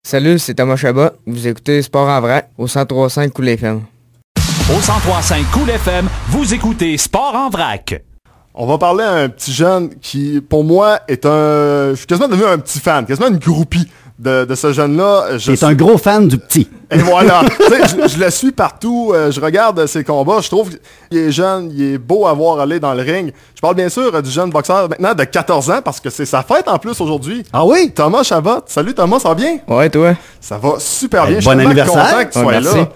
Salut, c'est Thomas Chabot. Vous écoutez Sport en vrac au 103.5 Cool FM. Au 103.5 Cool FM, vous écoutez Sport en vrac. On va parler à un petit jeune qui, pour moi, est un... Je suis quasiment devenu un petit fan, quasiment une groupie de ce jeune-là. C'est un gros fan du petit. Et voilà. je le suis partout. Je regarde ses combats. Je trouve qu'il est jeune, il est beau à voir aller dans le ring. Je parle bien sûr du jeune boxeur maintenant de 14 ans parce que c'est sa fête en plus aujourd'hui. Ah oui? Thomas Chabot. Salut Thomas, ça va bien? Ouais, toi? Ça va super bien. Bon Je suis tellement anniversaire. content que tu sois merci. là.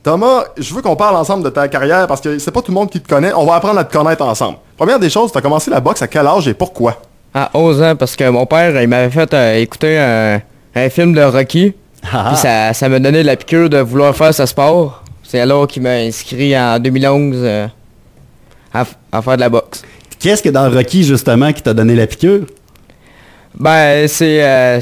Thomas, je veux qu'on parle ensemble de ta carrière parce que c'est pas tout le monde qui te connaît. On va apprendre à te connaître ensemble. Première des choses, tu as commencé la boxe à quel âge et pourquoi? À 11 ans, parce que mon père, il m'avait fait écouter un film de Rocky. Ah. Puis ça m'a donné la piqûre de vouloir faire ce sport. C'est alors qu'il m'a inscrit en 2011 à faire de la boxe. Qu'est-ce que dans Rocky, justement, qui t'a donné la piqûre? Ben, c'est...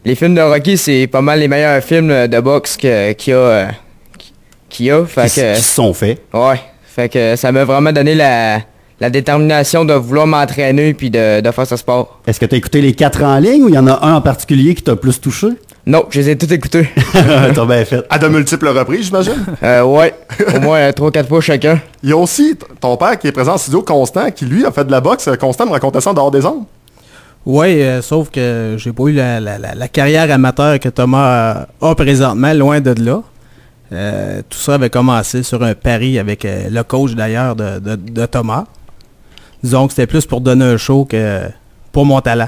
les films de Rocky, c'est pas mal les meilleurs films de boxe qu'il y a. Fait Qui se sont faits. Ouais. Fait que ça m'a vraiment donné la détermination de vouloir m'entraîner puis de faire ce sport. Est-ce que t'as écouté les 4 en ligne ou il y en a un en particulier qui t'a plus touché? Non, je les ai tous écoutés. T'as bien fait. À de multiples reprises, j'imagine. Ouais. Au moins 3-4 fois chacun. Il y a aussi ton père qui est présent en studio, Constant, qui lui a fait de la boxe. Constant me racontait ça en dehors des ondes. Oui, sauf que j'ai pas eu la carrière amateur que Thomas a présentement, loin de là. Tout ça avait commencé sur un pari avec le coach d'ailleurs de Thomas. Disons que c'était plus pour donner un show que pour mon talent.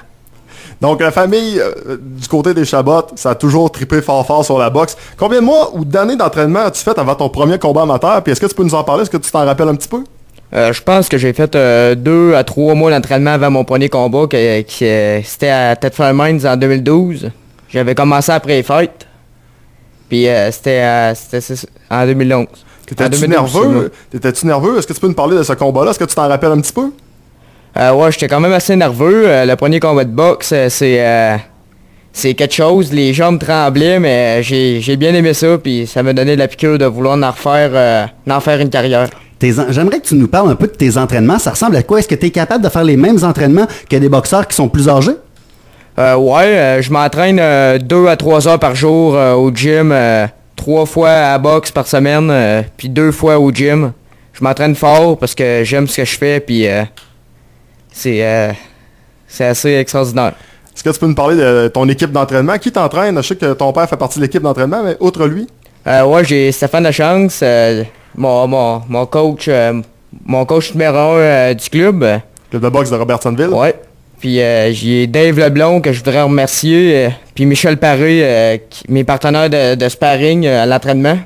Donc la famille du côté des Chabot, ça a toujours trippé fort sur la boxe. Combien de mois ou d'années d'entraînement as-tu fait avant ton premier combat amateur? Puis est-ce que tu peux nous en parler? Est-ce que tu t'en rappelles un petit peu? Je pense que j'ai fait 2 à 3 mois d'entraînement avant mon premier combat, c'était à Tête Mines en 2012. J'avais commencé après les fêtes. Puis c'était en 2011. T'étais-tu nerveux? T'étais-tu nerveux? Est-ce que tu peux nous parler de ce combat-là? Est-ce que tu t'en rappelles un petit peu? Ouais, j'étais quand même assez nerveux. Le premier combat de boxe, c'est quelque chose. Les jambes tremblaient, mais j'ai bien aimé ça. Puis ça m'a donné la piqûre de vouloir en faire une carrière. J'aimerais que tu nous parles un peu de tes entraînements. Ça ressemble à quoi? Est-ce que tu es capable de faire les mêmes entraînements que des boxeurs qui sont plus âgés? Ouais, je m'entraîne 2 à 3 heures par jour au gym, 3 fois à la boxe par semaine, puis 2 fois au gym. Je m'entraîne fort parce que j'aime ce que je fais, puis c'est assez extraordinaire. Est-ce que tu peux nous parler de ton équipe d'entraînement? Qui t'entraîne? Je sais que ton père fait partie de l'équipe d'entraînement, mais outre lui? Ouais, j'ai Stéphane Lachance, mon coach numéro 1 du club. Club de boxe de Robertsonville? Ouais. Puis j'ai Dave Leblond que je voudrais remercier, puis Michel Paré, mes partenaires de sparring à l'entraînement.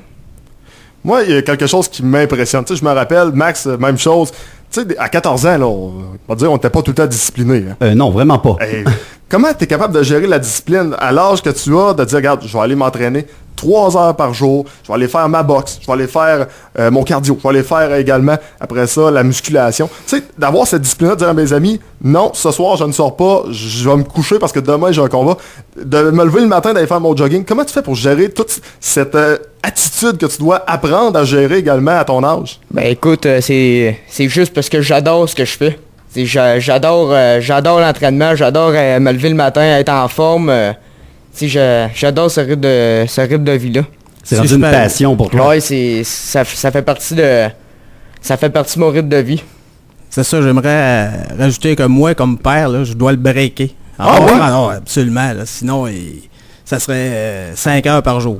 Moi, il y a quelque chose qui m'impressionne. Tu sais, je me rappelle, Max, même chose. Tu sais, à 14 ans, là, on va dire, on n'était pas tout le temps discipliné. Hein. Non, vraiment pas. Hey, comment tu es capable de gérer la discipline à l'âge que tu as, de dire, regarde, je vais aller m'entraîner 3 heures par jour, je vais aller faire ma boxe, je vais aller faire mon cardio, je vais aller faire également, après ça, la musculation. Tu sais, d'avoir cette discipline-là, de dire à mes amis, non, ce soir, je ne sors pas, je vais me coucher parce que demain, j'ai un combat. De me lever le matin, d'aller faire mon jogging. Comment tu fais pour gérer toute cette attitude que tu dois apprendre à gérer également à ton âge? Ben écoute, c'est juste parce que j'adore ce que je fais. J'adore l'entraînement, j'adore me lever le matin, être en forme. J'adore ce rythme de vie-là. C'est rendu une super. passion pour toi. Ouais, ça fait partie de mon rythme de vie. C'est ça, j'aimerais rajouter que moi, comme père, là, je dois le breaker. Ah ouais? Non, absolument. Là, sinon, ça serait 5 heures par jour.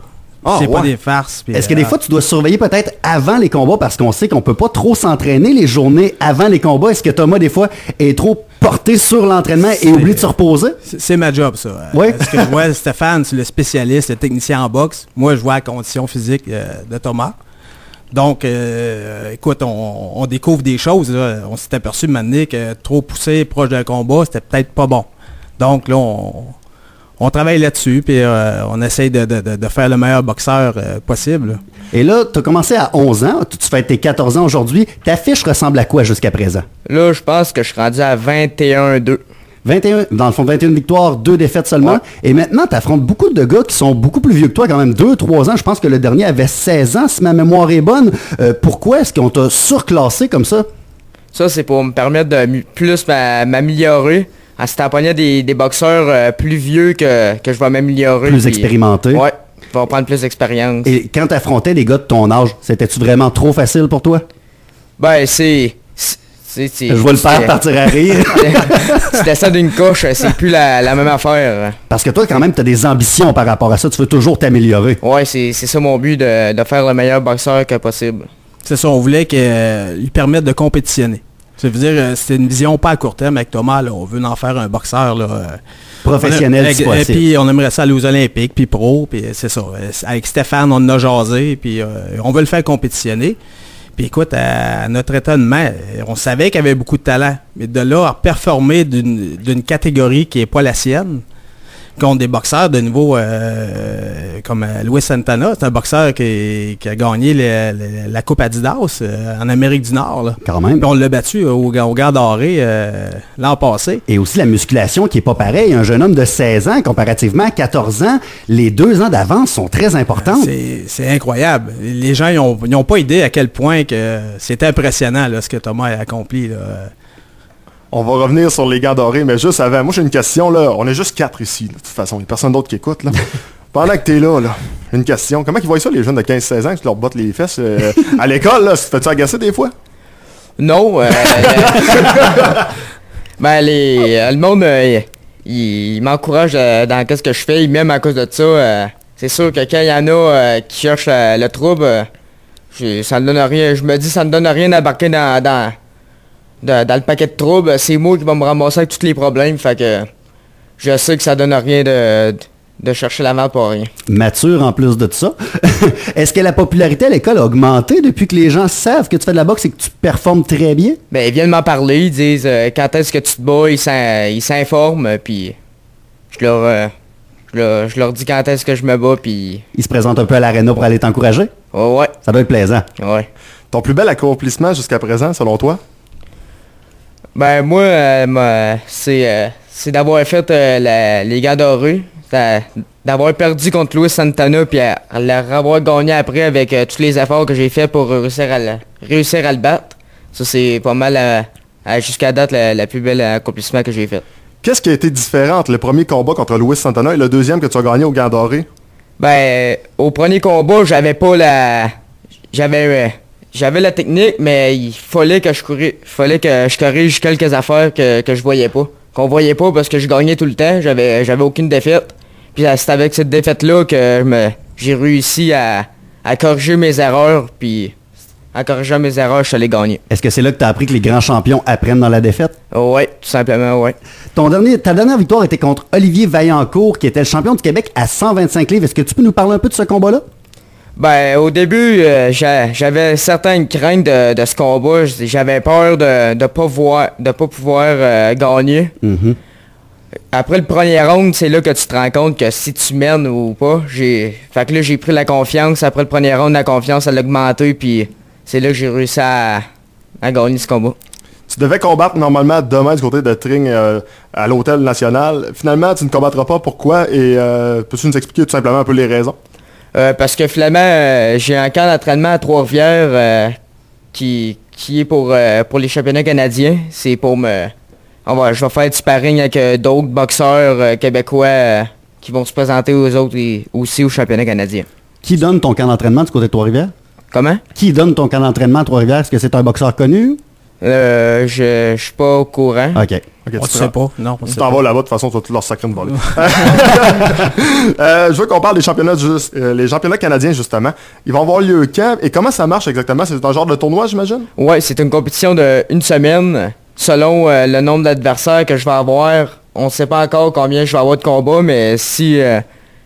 C'est pas des farces. Puis, Est-ce que des fois, tu dois surveiller peut-être avant les combats parce qu'on sait qu'on peut pas trop s'entraîner les journées avant les combats? Est-ce que Thomas, des fois, est trop porté sur l'entraînement et oublie de se reposer? c'est ma job, ça. Oui. Parce que je vois Stéphane, c'est le spécialiste, le technicien en boxe. Moi, je vois la condition physique de Thomas. Donc, écoute, on découvre des choses. Là. On s'est aperçu maintenant que trop poussé proche d'un combat, c'était peut-être pas bon. Donc là, on travaille là-dessus, puis on essaye de faire le meilleur boxeur possible. Et là, tu as commencé à 11 ans, tu fais tes 14 ans aujourd'hui. Ta fiche ressemble à quoi jusqu'à présent? Là, je pense que je suis rendu à 21-2. 21, dans le fond, 21 victoires, 2 défaites seulement. Ouais. Et maintenant, tu affrontes beaucoup de gars qui sont beaucoup plus vieux que toi, quand même 2-3 ans. Je pense que le dernier avait 16 ans, si ma mémoire est bonne. Pourquoi est-ce qu'on t'a surclassé comme ça? Ça, c'est pour me permettre de plus m'améliorer. se tamponnant des boxeurs plus vieux que je vais m'améliorer. Plus expérimenté. Ouais, je vais prendre plus d'expérience. Et quand t'affrontais des gars de ton âge, c'était-tu vraiment trop facile pour toi? Ben, Je vois le père partir à rire. Tu descends d'une coche, c'est plus la même affaire. Parce que toi, quand même, t'as des ambitions par rapport à ça. Tu veux toujours t'améliorer. Ouais, c'est ça mon but, de faire le meilleur boxeur que possible. C'est ça, on voulait lui permettre de compétitionner. Ça veut dire, c'est une vision pas à court terme avec Thomas, là, on veut en faire un boxeur là, professionnel, si possible. Et puis on aimerait ça aller aux Olympiques, puis pro, puis c'est ça. Avec Stéphane, on en a jasé, puis on veut le faire compétitionner. Puis écoute, à notre étonnement, on savait qu'il avait beaucoup de talent, mais de là à performer d'une catégorie qui n'est pas la sienne, contre des boxeurs de niveau comme Luis Santana, c'est un boxeur qui a gagné la Coupe Adidas en Amérique du Nord. Là. Quand même. Puis on l'a battu au Gare Doré l'an passé. Et aussi la musculation qui est pas pareille. Un jeune homme de 16 ans, comparativement à 14 ans, les 2 ans d'avance sont très importants. C'est incroyable. Les gens n'ont pas idée à quel point que c'était impressionnant là, ce que Thomas a accompli. Là. On va revenir sur les gants dorés, mais juste avant, moi j'ai une question, là. On est juste 4 ici, là, de toute façon. Il n'y a personne d'autre qui écoute, là. Pendant que t'es là, une question. Comment ils voient ça, les jeunes de 15-16 ans, que tu leur bottes les fesses à l'école, là? Fais-tu agacer des fois? Non. Ben, le monde, il m'encourage dans ce que je fais. Même à cause de ça, c'est sûr que quand il y en a qui cherchent le trouble, ça ne donne rien. Je me dis, ça ne donne rien d'embarquer dans le paquet de troubles, c'est moi qui va me ramasser avec tous les problèmes, fait que je sais que ça donne rien de chercher la merde pour rien. Mature en plus de ça. Est-ce que la popularité à l'école a augmenté depuis que les gens savent que tu fais de la boxe et que tu performes très bien? Ben, ils viennent m'en parler, ils disent quand est-ce que tu te bats, ils s'informent, puis je leur dis quand est-ce que je me bats, puis... Ils se présentent un peu à l'aréna pour aller t'encourager? Oh, ouais. Ça doit être plaisant. Ouais. Ton plus bel accomplissement jusqu'à présent, selon toi? Ben, moi, c'est d'avoir fait les gants dorés, d'avoir perdu contre Luis Santana, puis à l'avoir gagné après avec tous les efforts que j'ai fait pour réussir à le battre. Ça, c'est pas mal, jusqu'à date, la plus belle accomplissement que j'ai fait. Qu'est-ce qui a été différent entre le premier combat contre Luis Santana et le deuxième que tu as gagné au gants dorés? Ben, au premier combat, j'avais pas j'avais la technique, mais il fallait que je corrige quelques affaires que je voyais pas. Qu'on voyait pas parce que je gagnais tout le temps, j'avais aucune défaite. Puis c'est avec cette défaite-là que j'ai réussi à corriger mes erreurs, puis en corrigeant mes erreurs, je suis allé gagner. Est-ce que c'est là que tu as appris que les grands champions apprennent dans la défaite? Oui, tout simplement, oui. Ta dernière victoire était contre Olivier Vaillancourt, qui était le champion du Québec à 125 livres. Est-ce que tu peux nous parler un peu de ce combat-là? Ben, au début, j'avais certaines craintes de ce combat. J'avais peur de pas pouvoir gagner. Mm-hmm. Après le premier round, c'est là que tu te rends compte que si tu mènes ou pas. Fait que là, j'ai pris la confiance. Après le premier round, la confiance, elle a augmenté. Puis c'est là que j'ai réussi à gagner ce combat. Tu devais combattre normalement demain du côté de Tring à l'Hôtel National. Finalement, tu ne combattras pas. Pourquoi? Et peux-tu nous expliquer tout simplement un peu les raisons? Parce que finalement, j'ai un camp d'entraînement à Trois-Rivières qui est pour les championnats canadiens. C'est pour je vais faire du sparring avec d'autres boxeurs québécois qui vont se présenter aux autres et aussi aux championnats canadiens. Qui donne ton camp d'entraînement du côté de Trois-Rivières? Comment? Qui donne ton camp d'entraînement à Trois-Rivières? Est-ce que c'est un boxeur connu? Je suis pas au courant. OK. On ne sait pas. Non, on tu sait t'en pas. vas là-bas, de toute façon, tu vas tout leur sacrer une balle. Je veux qu'on parle des championnats les championnats canadiens, justement. Ils vont avoir lieu quand? Et comment ça marche exactement? C'est un genre de tournoi, j'imagine? Ouais, c'est une compétition d'une semaine. Selon le nombre d'adversaires que je vais avoir, on ne sait pas encore combien je vais avoir de combats, mais si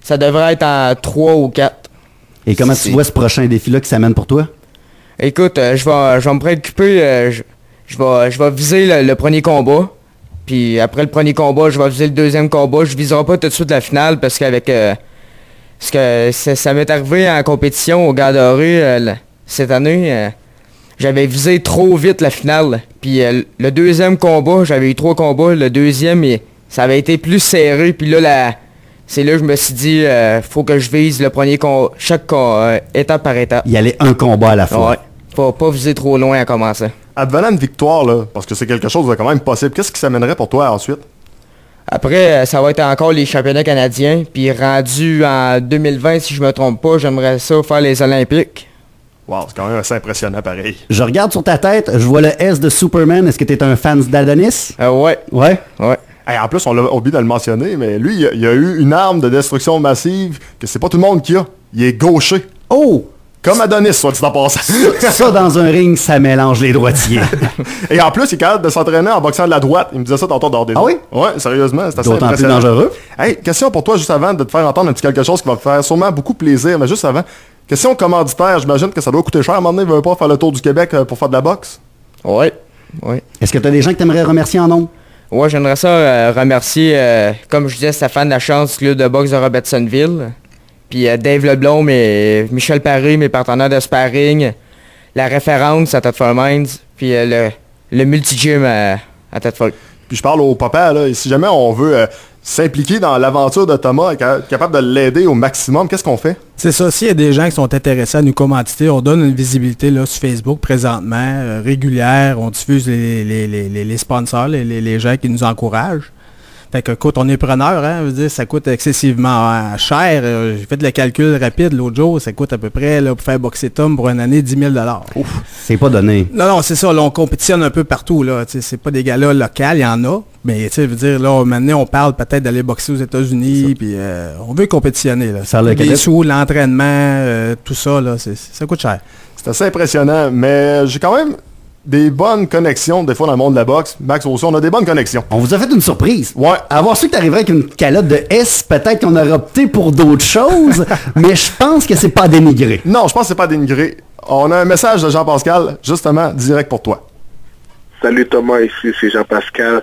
ça devrait être en 3 ou 4. Et comment tu vois ce prochain défi-là qui s'amène pour toi? Écoute, je vais me préoccuper, je vais viser le premier combat. Puis après le premier combat, je vais viser le deuxième combat. Je viserai pas tout de suite la finale parce qu'avec ça m'est arrivé en compétition au Gare Doré cette année. J'avais visé trop vite la finale. Puis le deuxième combat, j'avais eu 3 combats. Le deuxième, ça avait été plus serré. Puis là, c'est là que je me suis dit, faut que je vise le premier combat, chaque étape par étape. Y aller un combat à la fois. Ouais. Faut pas viser trop loin à commencer. Advenant une victoire, là, parce que c'est quelque chose de quand même possible, qu'est-ce qui s'amènerait pour toi ensuite? Après, ça va être encore les championnats canadiens. Puis rendu en 2020, si je me trompe pas, j'aimerais ça faire les Olympiques. Wow, c'est quand même assez impressionnant pareil. Je regarde sur ta tête, je vois le S de Superman. Est-ce que tu es un fan d'Adonis? Ouais. Ouais. Ouais. Hey, en plus, on l'a oublié de le mentionner, mais lui, il a eu une arme de destruction massive que c'est pas tout le monde qui a. Il est gaucher. Oh! Comme Adonis, soit dit en passant. Ça, dans un ring, ça mélange les droitiers. Et en plus, il est capable de s'entraîner en boxant de la droite. Il me disait ça tantôt dehors des Ah oui? Ouais, sérieusement, c'est assez D'autant plus impressionnant. dangereux. Hey, question pour toi juste avant de te faire entendre un petit quelque chose qui va te faire sûrement beaucoup plaisir, mais juste avant. Question commanditaire, j'imagine que ça doit coûter cher. À un moment donné, il veut pas faire le tour du Québec pour faire de la boxe. Ouais. Ouais. Est-ce que tu as des gens que tu aimerais remercier en nom? Ouais, j'aimerais ça remercier, comme je disais, Stéphane Lachance, club de boxe de Robertsonville. Puis Dave Leblond et Michel Paré, mes partenaires de sparring. La référence à Thetford Mines. Puis le multi-gym à Thetford. Puis je parle au papa, là, et si jamais on veut s'impliquer dans l'aventure de Thomas et être capable de l'aider au maximum, qu'est-ce qu'on fait? C'est ça, s'il y a des gens qui sont intéressés à nous commanditer, on donne une visibilité là, sur Facebook présentement, régulière, on diffuse les sponsors, les gens qui nous encouragent. Fait que, écoute, on est preneur, hein, je veux dire, ça coûte excessivement cher. J'ai fait le calcul rapide l'autre jour, ça coûte à peu près, là, pour faire boxer Tom pour une année, 10 000 $. Ouf, c'est pas donné. Non, c'est ça, là, on compétitionne un peu partout, là, tu sais, c'est pas des galas locaux, il y en a, mais, tu sais, je veux dire, là, maintenant, on parle peut-être d'aller boxer aux États-Unis, puis on veut compétitionner, là. Faire le Les sous, l'entraînement, tout ça, là, ça coûte cher. C'est assez impressionnant, mais j'ai quand même des bonnes connexions, des fois, dans le monde de la boxe. Max aussi, on a des bonnes connexions. On vous a fait une surprise. Ouais. Avoir su que t'arriverais avec une calotte de S, peut-être qu'on aurait opté pour d'autres choses, mais je pense que c'est pas dénigré. Non, je pense que c'est pas dénigré. On a un message de Jean-Pascal, justement, direct pour toi. Salut Thomas, ici c'est Jean-Pascal,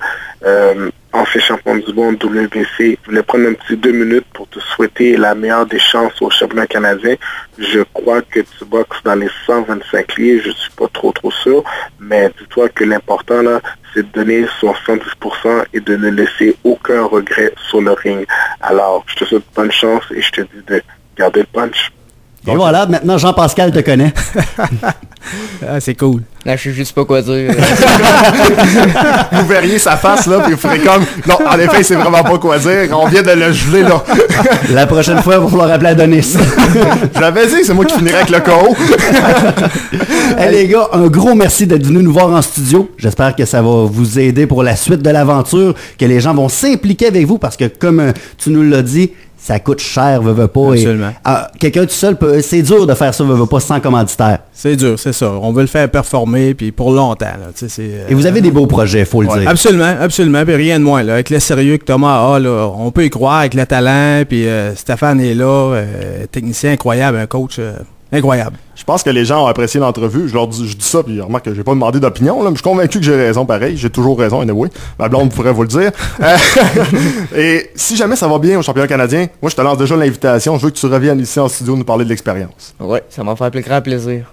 ancien champion du monde WBC. Je voulais prendre un petit 2 minutes pour te souhaiter la meilleure des chances au championnat canadien. Je crois que tu boxes dans les 125 livres, je suis pas trop sûr, mais dis-toi que l'important là, c'est de donner 70% et de ne laisser aucun regret sur le ring. Alors, je te souhaite bonne chance et je te dis de garder le punch. Et voilà, maintenant Jean-Pascal te connaît. Ah, c'est cool. Là, je sais juste pas quoi dire. Vous verriez sa face, là, puis vous ferez comme... Non, en effet, c'est vraiment pas quoi dire. On vient de le geler, là. La prochaine fois, il va falloir appeler Adonis. J'avais dit, c'est moi qui finirais avec le KO. Hey, les gars, un gros merci d'être venus nous voir en studio. J'espère que ça va vous aider pour la suite de l'aventure, que les gens vont s'impliquer avec vous, parce que comme tu nous l'as dit, ça coûte cher, veut pas. Absolument. Quelqu'un tout seul, c'est dur de faire ça, veut pas, sans commanditaire. C'est dur, c'est ça. On veut le faire performer, puis pour longtemps. Là, et vous avez des beaux projets, faut le dire. Absolument, absolument. Puis rien de moins. Là. Avec le sérieux que Thomas a, là, on peut y croire avec le talent. Puis Stéphane est là, technicien incroyable, un coach incroyable. Je pense que les gens ont apprécié l'entrevue. Je dis ça, puis remarque que j'ai pas demandé d'opinion. Là, mais je suis convaincu que j'ai raison pareil. J'ai toujours raison, anyway. Ma blonde pourrait vous le dire. Et si jamais ça va bien au championnat canadien, moi je te lance déjà l'invitation. Je veux que tu reviennes ici en studio nous parler de l'expérience. Ouais, ça m'a fait grand plaisir.